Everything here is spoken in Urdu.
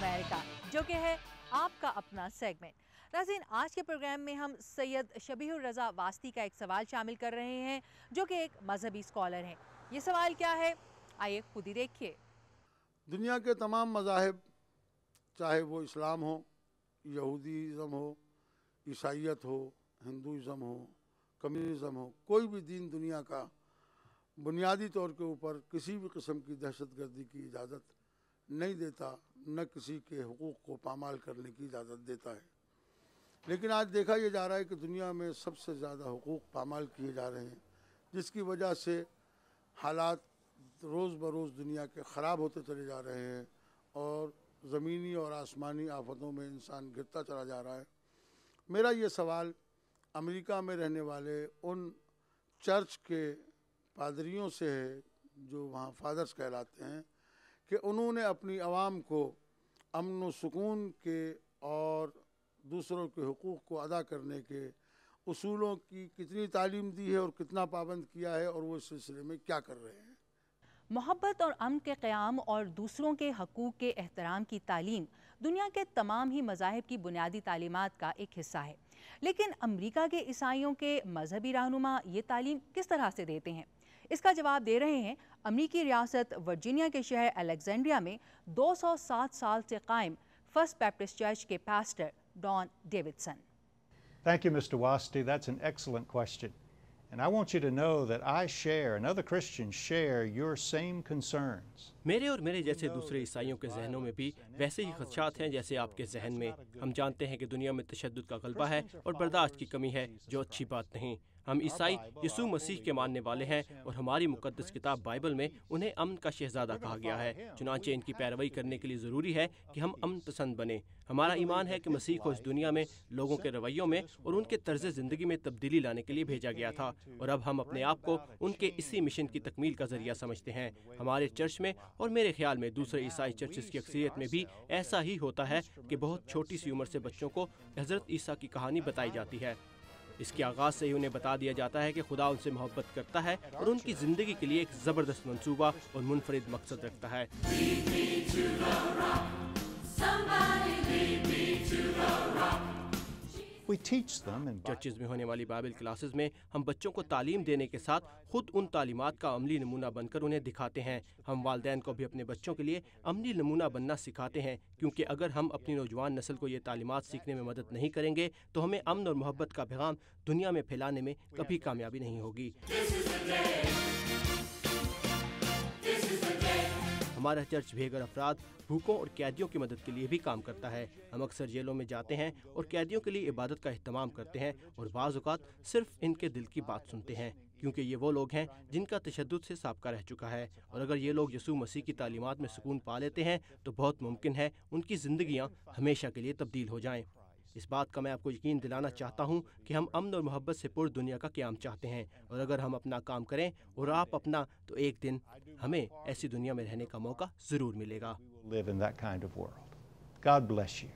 امریکہ، جو کہ ہے آپ کا اپنا سیگمنٹ۔ ناظرین، آج کے پروگرام میں ہم سید شبیہ الرضا واسطی کا ایک سوال شامل کر رہے ہیں، جو کہ ایک مذہبی اسکالر ہیں۔ یہ سوال کیا ہے، آئیے خود ہی دیکھیے۔ دنیا کے تمام مذاہب، چاہے وہ اسلام ہو، یہودیزم ہو، عیسائیت ہو، ہندوازم ہو، کمیونزم ہو، کوئی بھی دین دنیا کا بنیادی طور کے اوپر کسی بھی قسم کی دہشت گردی کی اجازت نہیں دیتا، نہ کسی کے حقوق کو پامال کرنے کی اجازت دیتا ہے۔ لیکن آج دیکھا یہ جا رہا ہے کہ دنیا میں سب سے زیادہ حقوق پامال کیے جا رہے ہیں، جس کی وجہ سے حالات روز بروز دنیا کے خراب ہوتے چلے جا رہے ہیں اور زمینی اور آسمانی آفتوں میں انسان گرتا چلا جا رہا ہے۔ میرا یہ سوال امریکہ میں رہنے والے ان چرچ کے پادریوں سے ہے جو وہاں فادرز کہلاتے ہیں، کہ انہوں نے اپنی عوام کو امن و سکون کے اور دوسروں کے حقوق کو ادا کرنے کے اصولوں کی کتنی تعلیم دی ہے اور کتنا پابند کیا ہے، اور وہ اس سلسلے میں کیا کر رہے ہیں۔ محبت اور امن کے قیام اور دوسروں کے حقوق کے احترام کی تعلیم دنیا کے تمام ہی مذاہب کی بنیادی تعلیمات کا ایک حصہ ہے، لیکن امریکہ کے عیسائیوں کے مذہبی رہنما یہ تعلیم کس طرح سے دیتے ہیں؟ اس کا جواب دے رہے ہیں امریکی ریاست ورجینیا کے شہر الیگزینڈریا میں 207 سال سے قائم فرسٹ بیپٹسٹ چرچ کے pastor Don Davidson. Thank you, Mr. Wasti. That's an excellent question. And I want you to know that I share, and other Christians share, your same concerns. میرے اور میرے جیسے دوسرے عیسائیوں کے ذہنوں میں بھی ویسے ہی خدشات ہیں جیسے آپ کے ذہن میں۔ ہم جانتے ہیں کہ دنیا میں تشدد کا غلبہ ہے اور برداشت کی کمی ہے، جو اچھی بات نہیں۔ ہم عیسائی یسوع مسیح کے ماننے والے ہیں اور ہماری مقدس کتاب بائبل میں انہیں امن کا شہزادہ کہا گیا ہے، چنانچہ ان کی پیروی کرنے کے لیے ضروری ہے کہ ہم امن پسند بنیں۔ ہمارا ایمان ہے کہ مسیح کو اس دنیا میں لوگوں کے رویوں میں اور ان کے طرز زندگی میں تبدیلی لانے کے لیے بھیجا گیا تھا، اور اب ہم اپنے آپ کو ان کے اسی مشن کی تکمیل کا ذریعہ سمجھتے ہیں۔ ہمارے چرچ میں اور میرے خیال میں دوسرے عیسائی چرچز کی اکثریت میں بھی ایسا ہی ہوتا ہے کہ بہت چھوٹی سی عمر سے بچوں کو حضرت عیسیٰ کی کہانی بتائی جاتی ہے۔ اس کے آغاز سے ہی انہیں بتا دیا جاتا ہے کہ خدا ان سے محبت کرتا ہے اور ان کی زندگی کے لیے ایک زبردست منصوبہ اور منفرد مقصد رکھتا ہے۔ We teach them in churches میں ہونے والی بائبل کلاسز میں ہم بچوں کو تعلیم دینے کے ساتھ خود ان تعلیمات کا عملی نمونہ بن کر انہیں دکھاتے ہیں۔ ہم والدین کو بھی اپنے بچوں کے لیے عملی نمونہ بننا سکھاتے ہیں، کیونکہ اگر ہم اپنی نوجوان نسل کو یہ تعلیمات سیکھنے میں مدد نہیں کریں گے تو ہمیں امن اور محبت کا پیغام دنیا میں پھیلانے میں کبھی کامیابی نہیں ہوگی۔ ہمارا چرچ بے گھر افراد، بھوکوں اور قیدیوں کی مدد کے لیے بھی کام کرتا ہے۔ ہم اکثر جیلوں میں جاتے ہیں اور قیدیوں کے لیے عبادت کا اہتمام کرتے ہیں، اور بعض اوقات صرف ان کے دل کی بات سنتے ہیں، کیونکہ یہ وہ لوگ ہیں جن کا تشدد سے سابقہ رہ چکا ہے، اور اگر یہ لوگ یسوع مسیح کی تعلیمات میں سکون پا لیتے ہیں تو بہت ممکن ہے ان کی زندگیاں ہمیشہ کے لیے تبدیل ہو جائیں۔ اس بات کا میں آپ کو یقین دلانا چاہتا ہوں کہ ہم امن اور محبت سے پر دنیا کا قیام چاہتے ہیں، اور اگر ہم اپنا کام کریں اور آپ اپنا، تو ایک دن ہمیں ایسی دنیا میں رہنے کا موقع ضرور ملے گا۔ live in that kind of world. God bless you.